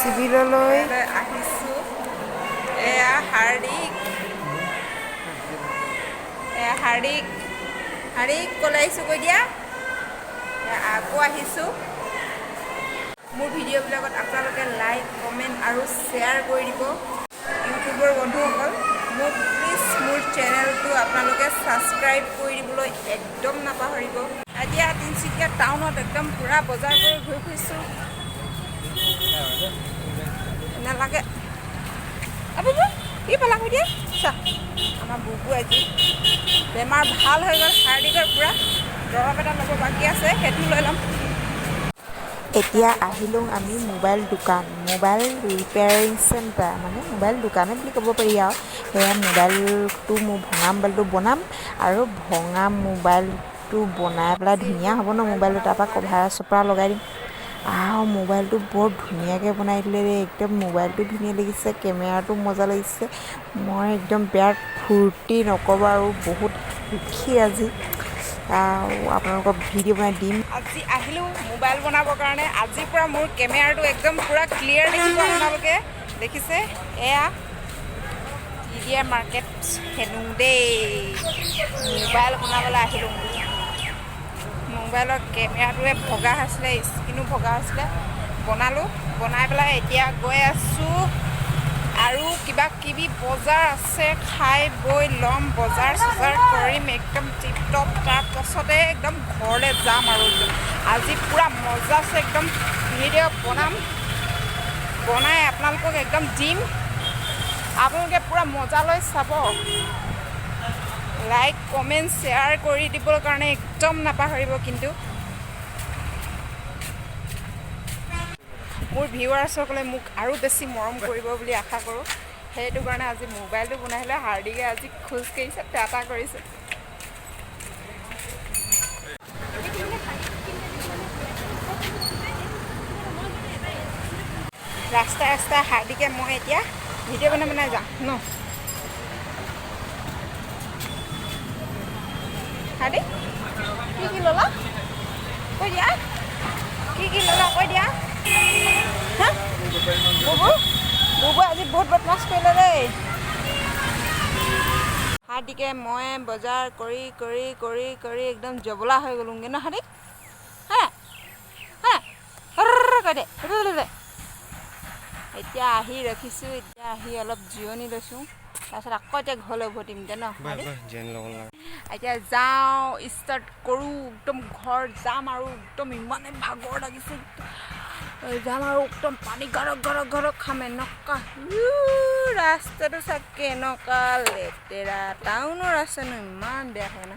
চিভিললৈ আহিছোঁ। এয়া হাৰ্দিক ক'লৈ আহিছোঁ কৈ দিয়া। আকৌ আহিছোঁ। মোৰ ভিডিঅ'বিলাকত আপোনালোকে লাইক কমেণ্ট আৰু শ্বেয়াৰ কৰি দিব। ইউটিউবৰ বন্ধুসকল মোৰ চেনেলটো আপোনালোকে ছাবস্ক্ৰাইব কৰি দিবলৈ একদম নাপাহৰিব। এতিয়া তিনিচুকীয়া টাউনত একদম পূৰা বজাৰ কৰি ঘূৰি ফুৰিছোঁ। নালাগে কি পেলা কৈ দিয়ে চা। আমাৰ বুবু আজি বেমাৰ ভাল হৈ গ'ল। হাৰ্দিকৰ পূৰা দৰৱ এটা ল'ব বাকী আছে, সেইটো লৈ ল'ম। এতিয়া আহিলোঁ আমি মোবাইল দোকান, মোবাইল ৰিপেয়াৰিং চেণ্টাৰ, মানে মোবাইল দোকানে বুলি ক'ব পাৰি আৰু। সেয়া মোবাইলটো মোৰ ভঙা মোবাইলটো বনাম আৰু ভঙা মোবাইলটো বনাই পেলাই ধুনীয়া হ'ব ন মোবাইলটো, তাৰপৰা কভাৰ চপাৰ লগাই দিম। মোবাইলটো বৰ ধুনীয়াকৈ বনাই দিলে দেই, একদম মোবাইলটো ধুনীয়া লাগিছে, কেমেৰাটো মজা লাগিছে। মই একদম বিৰাট ফূৰ্তি নক'ব আৰু বহুত সুখী আজি। আপোনালোকক ভিডিঅ' বনাই দিম। আজি আহিলোঁ মোবাইল বনাবৰ কাৰণে। আজিৰ পৰা মোৰ কেমেৰাটো একদম পূৰা ক্লিয়াৰ দেখিব আপোনালোকে। দেখিছে এয়া TDI মাৰ্কেট হেনো দেই। মোবাইল বনাবলৈ আহিলোঁ। মোবাইলৰ কেমেৰাটোৱে ভগা হৈছিলে, স্ক্ৰীনো ভগা হৈছিলে, বনালোঁ। বনাই পেলাই এতিয়া গৈ আছোঁ আৰু কিবা কিবি বজাৰ আছে, খাই বৈ ল'ম, বজাৰ চজাৰ কৰিম একদম টিপ টপ। তাৰপাছতে একদম ঘৰলৈ যাম আৰু আজি পূৰা মজা আছে একদম। ভিডিঅ' বনাই আপোনালোকক একদম দিম। আপোনালোকে পূৰা মজা লৈ চাব। লাইক কমেণ্ট শ্বেয়াৰ কৰি দিবৰ কাৰণে একদম নাপাহৰিব। কিন্তু মোৰ ভিউৱাৰ্ছসকলে মোক আৰু বেছি মৰম কৰিব বুলি আশা কৰোঁ। সেইটো কাৰণে আজি মোবাইলটো বনাইলে হাৰ্দিকে আজি খোজ কাঢ়িছে, টাটা কৰিছে। ৰাস্তাই হাৰ্দিকে মই এতিয়া ভিডিঅ' বনাই যাম ন। হাৰ্দিক কি ল'লা কৈ দিয়া, কি ল'লা কৈ দিয়া। হা বুবু আজি বহুত বদমাছ কৰিলে দেই। হাৰ্দিকে মই বজাৰ কৰি কৰি কৰি কৰি একদম জবলা হৈ গ'লোঁগৈ ন হাৰ্দিক। কৈ দে এতিয়া আহি ৰখিছোঁ। এতিয়া আহি অলপ জিৰণি লৈছোঁ, তাৰপিছত আকৌ এতিয়া ঘৰলৈ উভতিম এতিয়া ন। এতিয়া যাওঁ, ষ্টাৰ্ট কৰোঁ, একদম ঘৰ যাম আৰু একদম ইমানেই ভাগৰ লাগিছে। যাম আৰু একদম পানী ঘৰক খাম। এনেকুৱা ৰাস্তাটো চাগে এনেকুৱা লেতেৰা, টাউনৰ ৰাস্তানো ইমান বেয়া হয় ন।